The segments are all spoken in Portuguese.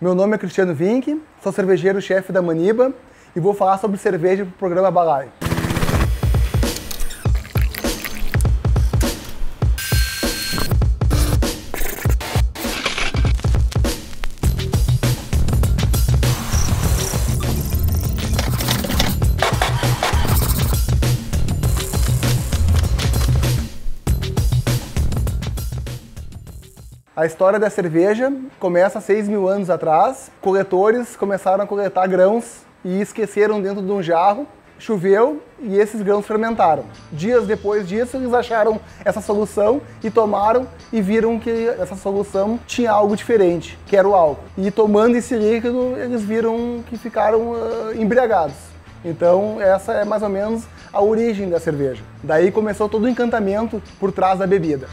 Meu nome é Cristiano Vinck, sou cervejeiro-chefe da Maniba e vou falar sobre cerveja para o programa Balai. A história da cerveja começa há 6.000 anos atrás. Coletores começaram a coletar grãos e esqueceram dentro de um jarro. Choveu e esses grãos fermentaram. Dias depois disso, eles acharam essa solução e tomaram e viram que essa solução tinha algo diferente, que era o álcool. E tomando esse líquido, eles viram que ficaram embriagados. Então, essa é mais ou menos a origem da cerveja. Daí começou todo o encantamento por trás da bebida.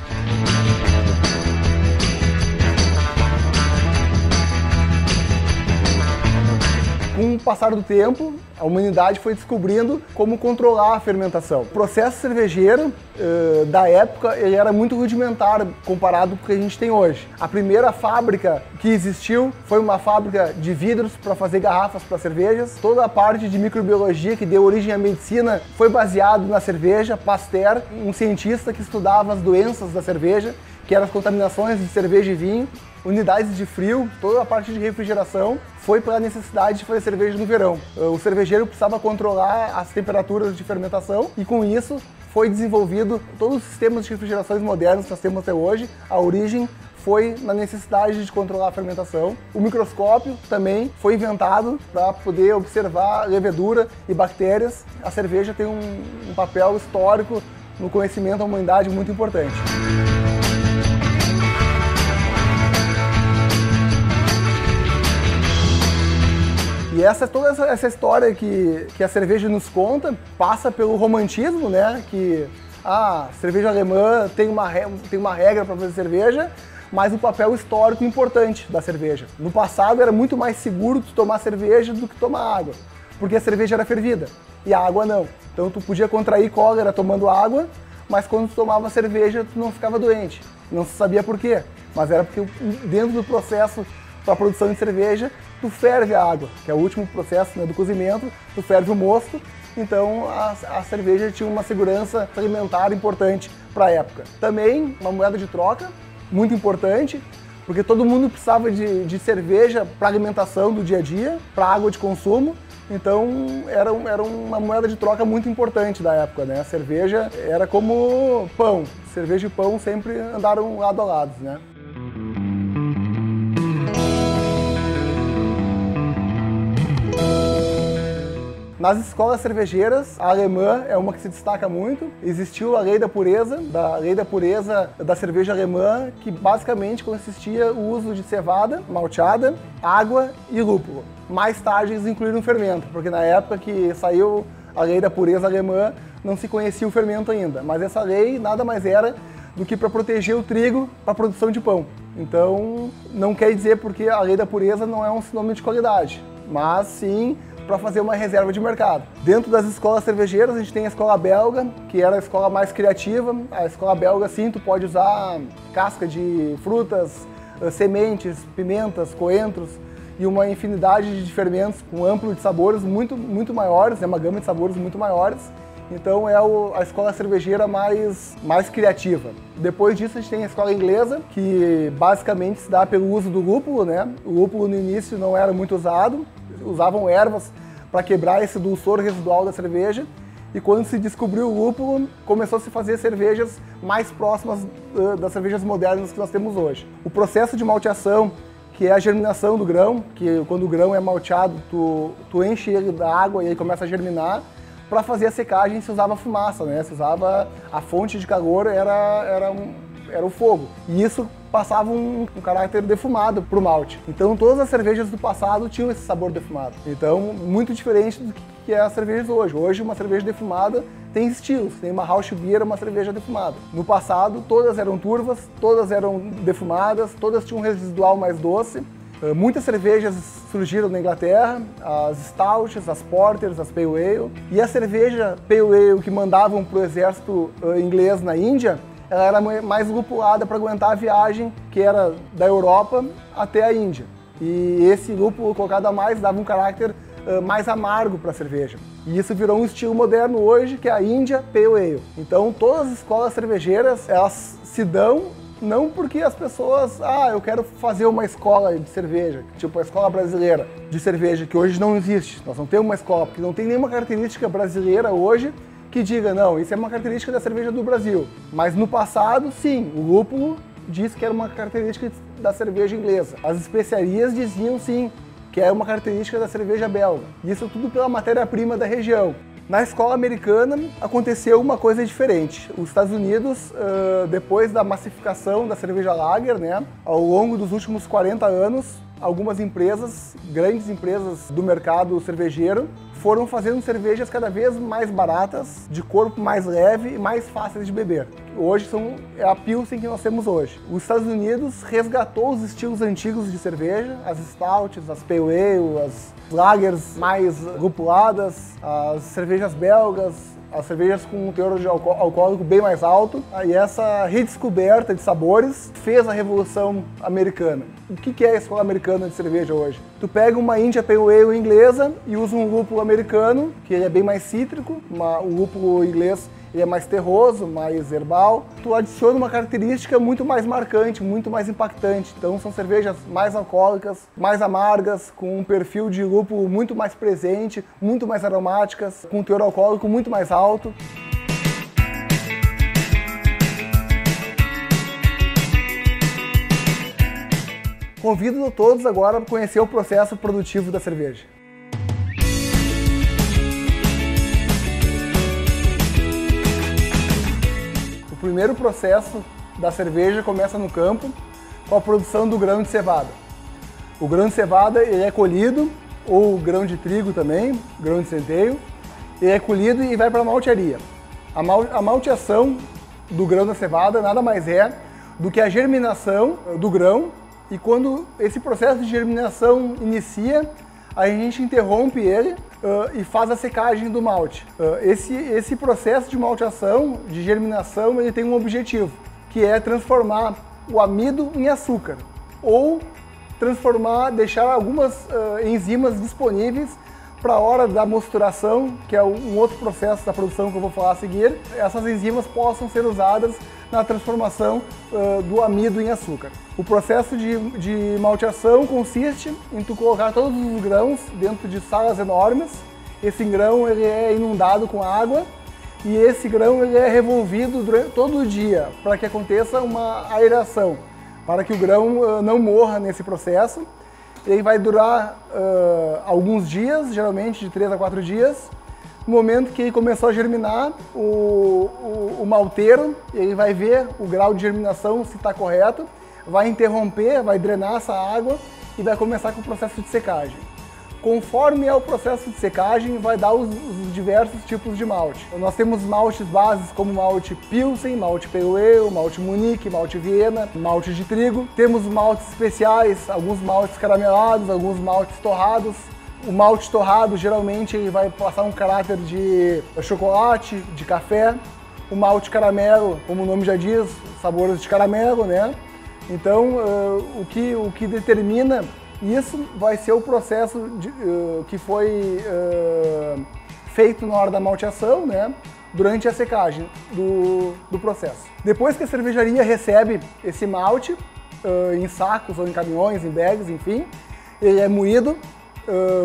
Com o passar do tempo, a humanidade foi descobrindo como controlar a fermentação. O processo cervejeiro da época ele era muito rudimentar comparado com o que a gente tem hoje. A primeira fábrica que existiu foi uma fábrica de vidros para fazer garrafas para cervejas. Toda a parte de microbiologia que deu origem à medicina foi baseado na cerveja. Pasteur, um cientista que estudava as doenças da cerveja, que eram as contaminações de cerveja e vinho. Unidades de frio, toda a parte de refrigeração foi pela necessidade de fazer cerveja no verão. O cervejeiro precisava controlar as temperaturas de fermentação e com isso foi desenvolvido todos os sistemas de refrigerações modernos que nós temos até hoje. A origem foi na necessidade de controlar a fermentação. O microscópio também foi inventado para poder observar levedura e bactérias. A cerveja tem um papel histórico no conhecimento da humanidade muito importante. E toda essa história que a cerveja nos conta passa pelo romantismo, né? Que a cerveja alemã tem uma regra para fazer cerveja, mas o papel histórico importante da cerveja. No passado era muito mais seguro tu tomar cerveja do que tomar água, porque a cerveja era fervida e a água não. Então tu podia contrair cólera tomando água, mas quando tu tomava cerveja tu não ficava doente. Não se sabia por quê, mas era porque dentro do processo para a produção de cerveja, tu ferve a água, que é o último processo, né, do cozimento, tu ferve o mosto, então a cerveja tinha uma segurança alimentar importante para a época. Também uma moeda de troca, muito importante, porque todo mundo precisava de cerveja para alimentação do dia a dia, para água de consumo, então era uma moeda de troca muito importante da época, né? A cerveja era como pão, cerveja e pão sempre andaram lado a lado, né? Nas escolas cervejeiras, a alemã é uma que se destaca muito. Existiu a lei da pureza da cerveja alemã, que basicamente consistia no uso de cevada, malteada, água e lúpulo. Mais tarde eles incluíram o fermento, porque na época que saiu a lei da pureza alemã, não se conhecia o fermento ainda. Mas essa lei nada mais era do que para proteger o trigo para a produção de pão. Então, não quer dizer porque a lei da pureza não é um sinônimo de qualidade, mas sim para fazer uma reserva de mercado. Dentro das escolas cervejeiras, a gente tem a escola belga, que era a escola mais criativa. A escola belga, sim, tu pode usar casca de frutas, sementes, pimentas, coentros e uma infinidade de fermentos com amplo de sabores muito maiores, né, uma gama de sabores muito maiores. Então é a escola cervejeira mais criativa. Depois disso a gente tem a escola inglesa, que basicamente se dá pelo uso do lúpulo, né? O lúpulo no início não era muito usado, usavam ervas para quebrar esse dulçor residual da cerveja. E quando se descobriu o lúpulo, começou a se fazer cervejas mais próximas das cervejas modernas que nós temos hoje. O processo de malteação, que é a germinação do grão, que quando o grão é malteado, tu enche ele da água e ele começa a germinar. Para fazer a secagem se usava fumaça, né? Se usava a fonte de calor, era o fogo. E isso passava um caráter defumado para o malte. Então todas as cervejas do passado tinham esse sabor defumado. Então muito diferente do que é as cervejas hoje. Hoje uma cerveja defumada tem estilos. Tem uma Rauch Beer, uma cerveja defumada. No passado todas eram turvas, todas eram defumadas, todas tinham um residual mais doce. Muitas cervejas surgiram na Inglaterra, as Stouts, as Porters, as Pale Ale. E a cerveja Pale Ale que mandavam para o exército inglês na Índia, ela era mais lupulada para aguentar a viagem que era da Europa até a Índia. E esse lúpulo colocado a mais dava um caráter mais amargo para a cerveja. E isso virou um estilo moderno hoje, que é a India Pale Ale. Então todas as escolas cervejeiras, elas se dão não porque as pessoas, eu quero fazer uma escola de cerveja, tipo a escola brasileira de cerveja, que hoje não existe. Nós não temos uma escola, porque não tem nenhuma característica brasileira hoje que diga, não, isso é uma característica da cerveja do Brasil. Mas no passado, sim, o lúpulo diz que era uma característica da cerveja inglesa. As especiarias diziam, sim, que é uma característica da cerveja belga. Isso tudo pela matéria-prima da região. Na escola americana aconteceu uma coisa diferente. Os Estados Unidos, depois da massificação da cerveja lager, né, ao longo dos últimos 40 anos, algumas empresas, grandes empresas do mercado cervejeiro, foram fazendo cervejas cada vez mais baratas, de corpo mais leve e mais fáceis de beber. Hoje é a Pilsen que nós temos hoje. Os Estados Unidos resgatou os estilos antigos de cerveja, as stouts, as pale ale, as lagers mais lupuladas, as cervejas belgas, as cervejas com um teor de alcoólico bem mais alto. E essa redescoberta de sabores fez a Revolução Americana. O que é a escola americana de cerveja hoje? Tu pega uma India Pale Ale inglesa e usa um lúpulo americano, que ele é bem mais cítrico, o lúpulo inglês ele é mais terroso, mais herbal. Tu adiciona uma característica muito mais marcante, muito mais impactante. Então são cervejas mais alcoólicas, mais amargas, com um perfil de lúpulo muito mais presente, muito mais aromáticas, com um teor alcoólico muito mais alto. Convido todos agora a conhecer o processo produtivo da cerveja. O primeiro processo da cerveja começa no campo com a produção do grão de cevada. O grão de cevada ele é colhido, ou grão de trigo também, grão de centeio, ele é colhido e vai para a maltearia. A malteação do grão da cevada nada mais é do que a germinação do grão, e quando esse processo de germinação inicia, a gente interrompe ele e faz a secagem do malte. Esse processo de malteação, de germinação, ele tem um objetivo, que é transformar o amido em açúcar, ou deixar algumas enzimas disponíveis para a hora da mosturação, que é um outro processo da produção que eu vou falar a seguir. Essas enzimas possam ser usadas na transformação do amido em açúcar. O processo de malteação consiste em tu colocar todos os grãos dentro de salas enormes. Esse grão ele é inundado com água e esse grão ele é revolvido todo o dia para que aconteça uma aeração, para que o grão não morra nesse processo. Ele vai durar alguns dias, geralmente de 3 a 4 dias. No momento que ele começou a germinar, o malteiro ele vai ver o grau de germinação se está correto, vai interromper, vai drenar essa água e vai começar com o processo de secagem. Conforme é o processo de secagem, vai dar os diversos tipos de malte. Nós temos maltes bases como malte Pilsen, malte Pale Ale, malte Munique, malte Viena, malte de trigo. Temos maltes especiais, alguns maltes caramelados, alguns maltes torrados. O malte torrado geralmente ele vai passar um caráter de chocolate, de café. O malte caramelo, como o nome já diz, sabores de caramelo, né? Então, o que determina isso vai ser o processo que foi feito na hora da malteação, né? Durante a secagem do processo. Depois que a cervejaria recebe esse malte, em sacos ou em caminhões, em bags, enfim, ele é moído.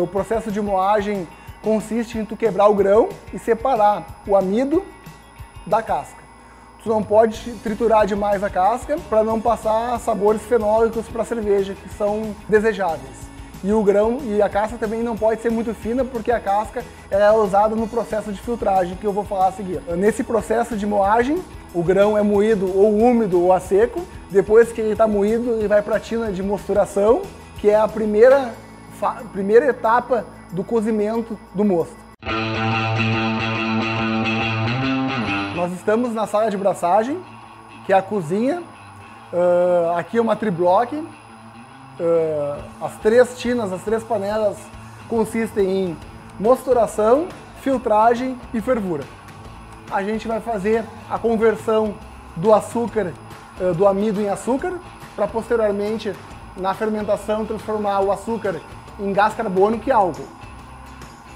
O processo de moagem consiste em tu quebrar o grão e separar o amido da casca. Tu não pode triturar demais a casca para não passar sabores fenólicos para a cerveja que são desejáveis. E o grão e a casca também não pode ser muito fina porque a casca ela é usada no processo de filtragem que eu vou falar a seguir. Nesse processo de moagem, o grão é moído ou úmido ou a seco. Depois que ele está moído, ele vai para a tina de mosturação, que é a primeira etapa do cozimento do mosto. Nós estamos na sala de braçagem, que é a cozinha. Aqui é uma triblock. As 3 tinas, as 3 panelas consistem em mosturação, filtragem e fervura. A gente vai fazer a conversão do açúcar, do amido em açúcar, para posteriormente na fermentação transformar o açúcar em gás carbônico e álcool.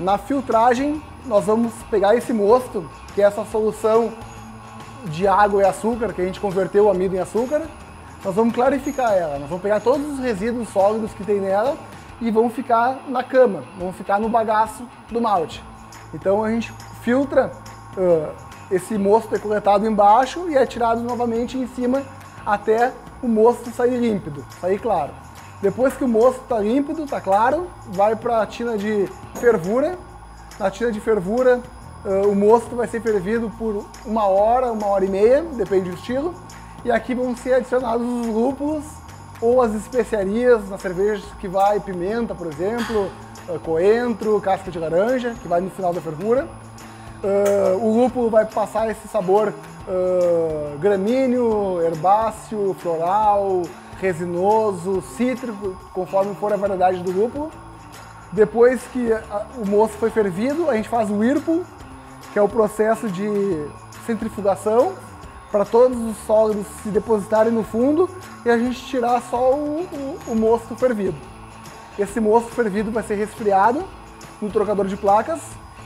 Na filtragem, nós vamos pegar esse mosto, que é essa solução de água e açúcar, que a gente converteu o amido em açúcar, nós vamos clarificar ela, nós vamos pegar todos os resíduos sólidos que tem nela e vamos ficar na cama, vamos ficar no bagaço do malte. Então a gente filtra, esse mosto é coletado embaixo e é tirado novamente em cima até o mosto sair límpido, sair claro. Depois que o mosto está límpido, está claro, vai para a tina de fervura. Na tina de fervura, o mosto vai ser fervido por 1 hora e meia, depende do estilo. E aqui vão ser adicionados os lúpulos ou as especiarias na cerveja, que vai pimenta, por exemplo, coentro, casca de laranja, que vai no final da fervura. O lúpulo vai passar esse sabor gramíneo, herbáceo, floral, resinoso, cítrico, conforme for a variedade do lúpulo. Depois que o mosto foi fervido, a gente faz o whirlpool, que é o processo de centrifugação, para todos os sólidos se depositarem no fundo e a gente tirar só o mosto fervido. Esse mosto fervido vai ser resfriado no trocador de placas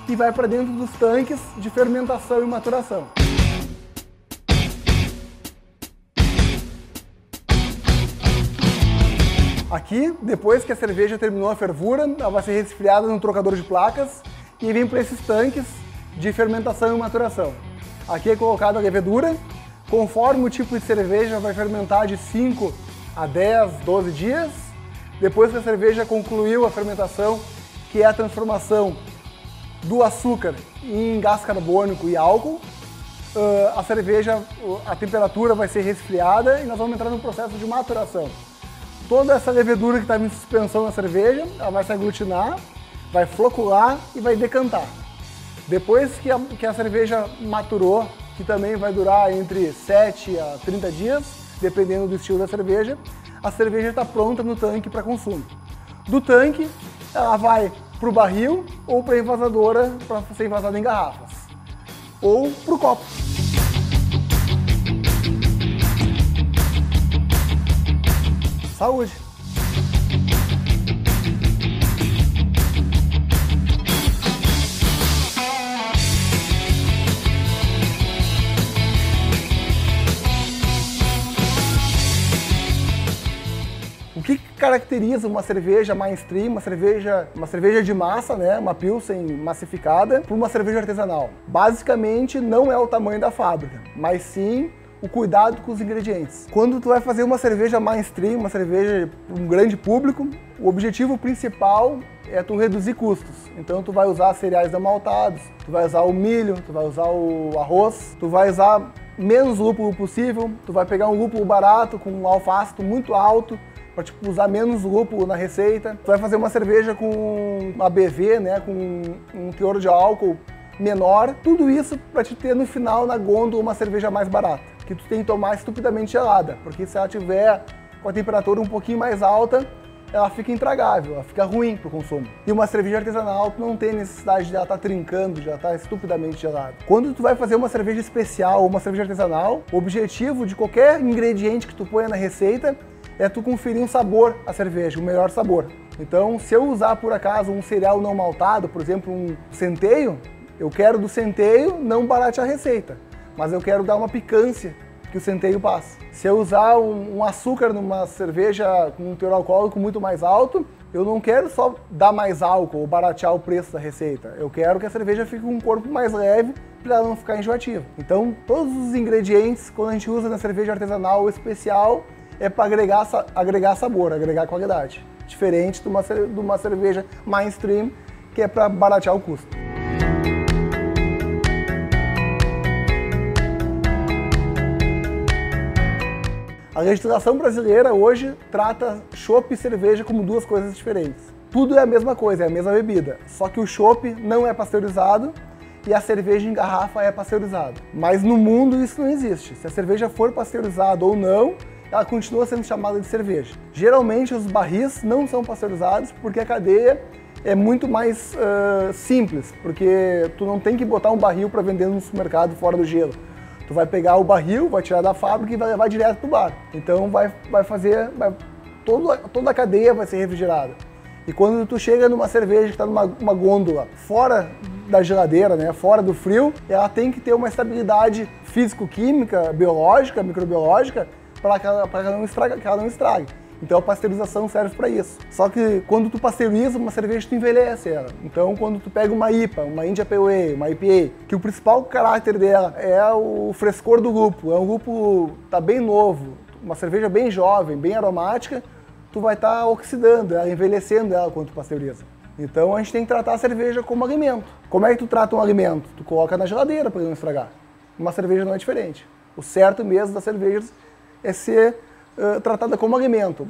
e vai para dentro dos tanques de fermentação e maturação. Aqui, depois que a cerveja terminou a fervura, ela vai ser resfriada no trocador de placas e vem para esses tanques de fermentação e maturação. Aqui é colocada a levedura, conforme o tipo de cerveja vai fermentar de 5 a 10, 12 dias. Depois que a cerveja concluiu a fermentação, que é a transformação do açúcar em gás carbônico e álcool, a cerveja, a temperatura vai ser resfriada e nós vamos entrar no processo de maturação. Toda essa levedura que estava em suspensão na cerveja, ela vai se aglutinar, vai flocular e vai decantar. Depois que a cerveja maturou, que também vai durar entre 7 a 30 dias, dependendo do estilo da cerveja, a cerveja está pronta no tanque para consumo. Do tanque, ela vai para o barril ou para a envasadora para ser envasada em garrafas, ou para o copo. Saúde! O que caracteriza uma cerveja mainstream, uma cerveja de massa, né, uma Pilsen massificada, para uma cerveja artesanal? Basicamente não é o tamanho da fábrica, mas sim o cuidado com os ingredientes. Quando tu vai fazer uma cerveja mainstream, uma cerveja para um grande público, o objetivo principal é tu reduzir custos. Então tu vai usar cereais não maltados, tu vai usar o milho, tu vai usar o arroz, tu vai usar menos lúpulo possível, tu vai pegar um lúpulo barato com um alfasto muito alto, para tipo, usar menos lúpulo na receita. Tu vai fazer uma cerveja com uma ABV, né, com um teor de álcool menor. Tudo isso para te ter no final na gôndola uma cerveja mais barata, que tu tem que tomar estupidamente gelada, porque se ela tiver com a temperatura um pouquinho mais alta, ela fica intragável, ela fica ruim para o consumo. E uma cerveja artesanal, tu não tem necessidade de ela estar trincando, de ela estar estupidamente gelada. Quando tu vai fazer uma cerveja especial ou uma cerveja artesanal, o objetivo de qualquer ingrediente que tu ponha na receita é tu conferir um sabor à cerveja, o melhor sabor. Então, se eu usar por acaso um cereal não maltado, por exemplo, um centeio, eu quero do centeio não baratear a receita, mas eu quero dar uma picância que o centeio passa. Se eu usar um açúcar numa cerveja com um teor alcoólico muito mais alto, eu não quero só dar mais álcool ou baratear o preço da receita. Eu quero que a cerveja fique com um corpo mais leve para ela não ficar enjoativa. Então, todos os ingredientes, quando a gente usa na cerveja artesanal ou especial, é para agregar sabor, agregar qualidade. Diferente de uma cerveja mainstream, que é para baratear o custo. A legislação brasileira hoje trata chopp e cerveja como duas coisas diferentes. Tudo é a mesma coisa, é a mesma bebida, só que o chopp não é pasteurizado e a cerveja em garrafa é pasteurizada. Mas no mundo isso não existe. Se a cerveja for pasteurizada ou não, ela continua sendo chamada de cerveja. Geralmente os barris não são pasteurizados porque a cadeia é muito mais simples, porque tu não tem que botar um barril para vender no supermercado fora do gelo. Tu vai pegar o barril, vai tirar da fábrica e vai levar direto pro bar. Então vai toda a cadeia vai ser refrigerada. E quando tu chega numa cerveja que está numa gôndola fora da geladeira, né, fora do frio, ela tem que ter uma estabilidade físico-química, biológica, microbiológica, para que ela não estrague. Então a pasteurização serve para isso. Só que quando tu pasteuriza uma cerveja, tu envelhece ela. Então quando tu pega uma IPA, uma India Pale Ale, uma IPA, que o principal caráter dela é o frescor do lúpulo, é um lúpulo tá bem novo, uma cerveja bem jovem, bem aromática, tu vai estar oxidando ela, envelhecendo ela quando tu pasteuriza. Então a gente tem que tratar a cerveja como alimento. Como é que tu trata um alimento? Tu coloca na geladeira para ele não estragar. Uma cerveja não é diferente. O certo mesmo das cervejas é ser tratada como alimento.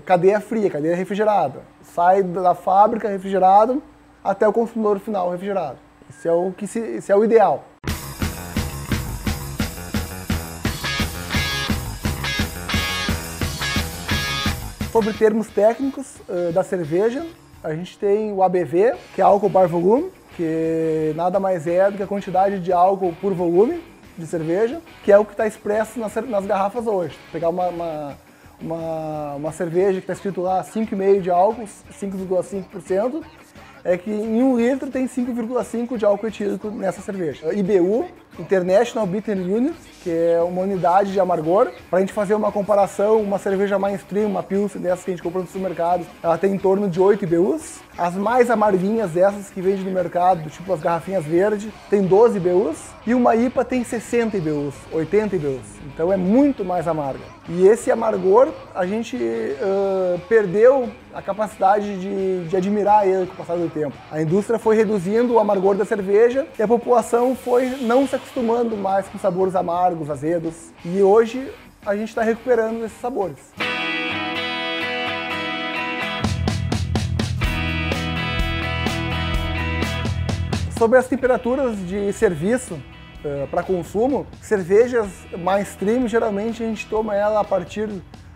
Cadeia fria, cadeia refrigerada. Sai da fábrica refrigerado até o consumidor final refrigerado. Esse é o ideal. Sobre termos técnicos da cerveja, a gente tem o ABV, que é álcool par volume, que nada mais é do que a quantidade de álcool por volume de cerveja, que é o que está expresso nas garrafas hoje. Pegar uma cerveja que está escrito lá 5,5 de álcool, 5,5%, é que em 1 litro tem 5,5 de álcool etílico nessa cerveja. IBU, International Bittering Unit, que é uma unidade de amargor. Para a gente fazer uma comparação, uma cerveja mainstream, uma Pilsen dessas que a gente compra no supermercado, ela tem em torno de 8 IBUs. As mais amarguinhas dessas que vende no mercado, tipo as garrafinhas verdes, tem 12 IBUs. E uma IPA tem 60 IBUs, 80 IBUs. Então é muito mais amarga. E esse amargor, a gente perdeu a capacidade de admirar ele com o passar do tempo. A indústria foi reduzindo o amargor da cerveja e a população foi não se acostumando mais com sabores amargos, azedos. E hoje a gente está recuperando esses sabores. Sobre as temperaturas de serviço para consumo, cervejas mainstream, geralmente a gente toma ela a partir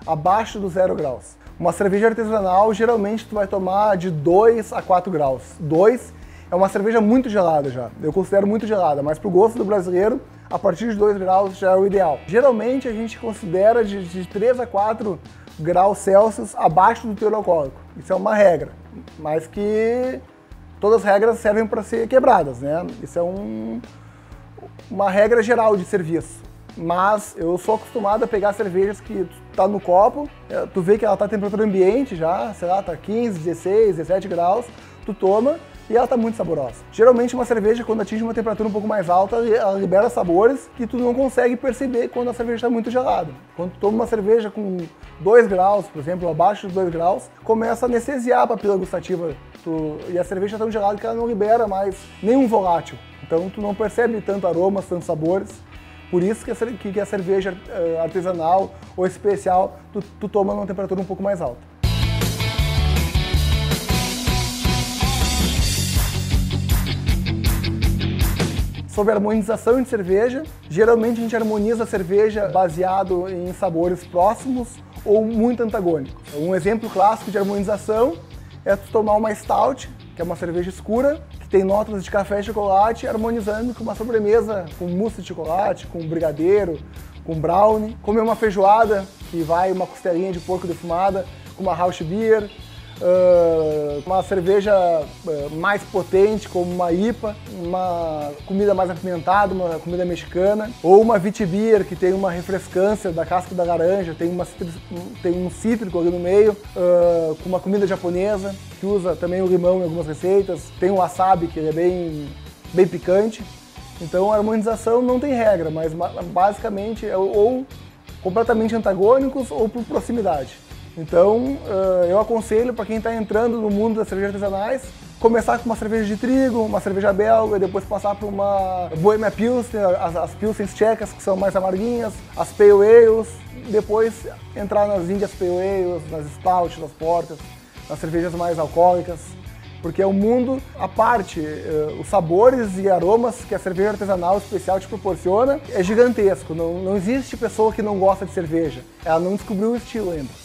abaixo dos 0 graus. Uma cerveja artesanal, geralmente tu vai tomar de 2 a 4 graus. 2 é uma cerveja muito gelada já, eu considero muito gelada, mas pro gosto do brasileiro, a partir de 2 graus já é o ideal. Geralmente a gente considera de 3 a 4 graus Celsius abaixo do teor alcoólico. Isso é uma regra, mas que todas as regras servem para ser quebradas, né? Isso é uma regra geral de serviço. Mas eu sou acostumado a pegar cervejas que tá no copo, tu vê que ela tá a temperatura ambiente já, sei lá, tá 15, 16, 17 graus, tu toma e ela tá muito saborosa. Geralmente uma cerveja, quando atinge uma temperatura um pouco mais alta, ela libera sabores que tu não consegue perceber quando a cerveja está muito gelada. Quando tu toma uma cerveja com 2 graus, por exemplo, abaixo de 2 graus, começa a anestesiar a papila gustativa. E a cerveja é tão gelada que ela não libera mais nenhum volátil. Então tu não percebe tanto aromas, tantos sabores. Por isso que a cerveja artesanal ou especial tu toma numa temperatura um pouco mais alta. Sobre a harmonização de cerveja, geralmente a gente harmoniza a cerveja baseado em sabores próximos ou muito antagônicos. Um exemplo clássico de harmonização é tu tomar uma Stout, que é uma cerveja escura, que tem notas de café e chocolate, harmonizando com uma sobremesa com mousse de chocolate, com brigadeiro, com brownie. Comer uma feijoada, que vai uma costelinha de porco defumada, com uma house beer. Uma cerveja mais potente, como uma IPA, uma comida mais apimentada, uma comida mexicana, ou uma Vitibir, que tem uma refrescância da casca da laranja, tem um cítrico ali no meio, com uma comida japonesa, que usa também o limão em algumas receitas, tem o wasabi, que ele é bem picante. Então a harmonização não tem regra, mas basicamente é ou completamente antagônicos ou por proximidade. Então, eu aconselho para quem está entrando no mundo das cervejas artesanais, começar com uma cerveja de trigo, uma cerveja belga, depois passar para uma Bohemia Pilsen, as Pilsens tchecas, que são mais amarguinhas, as Pale Ales, depois entrar nas Indias Pale Ales, nas Stouts, nas Porters, nas cervejas mais alcoólicas, porque é um mundo à parte. Os sabores e aromas que a cerveja artesanal especial te proporciona é gigantesco. Não existe pessoa que não gosta de cerveja, ela não descobriu o estilo ainda.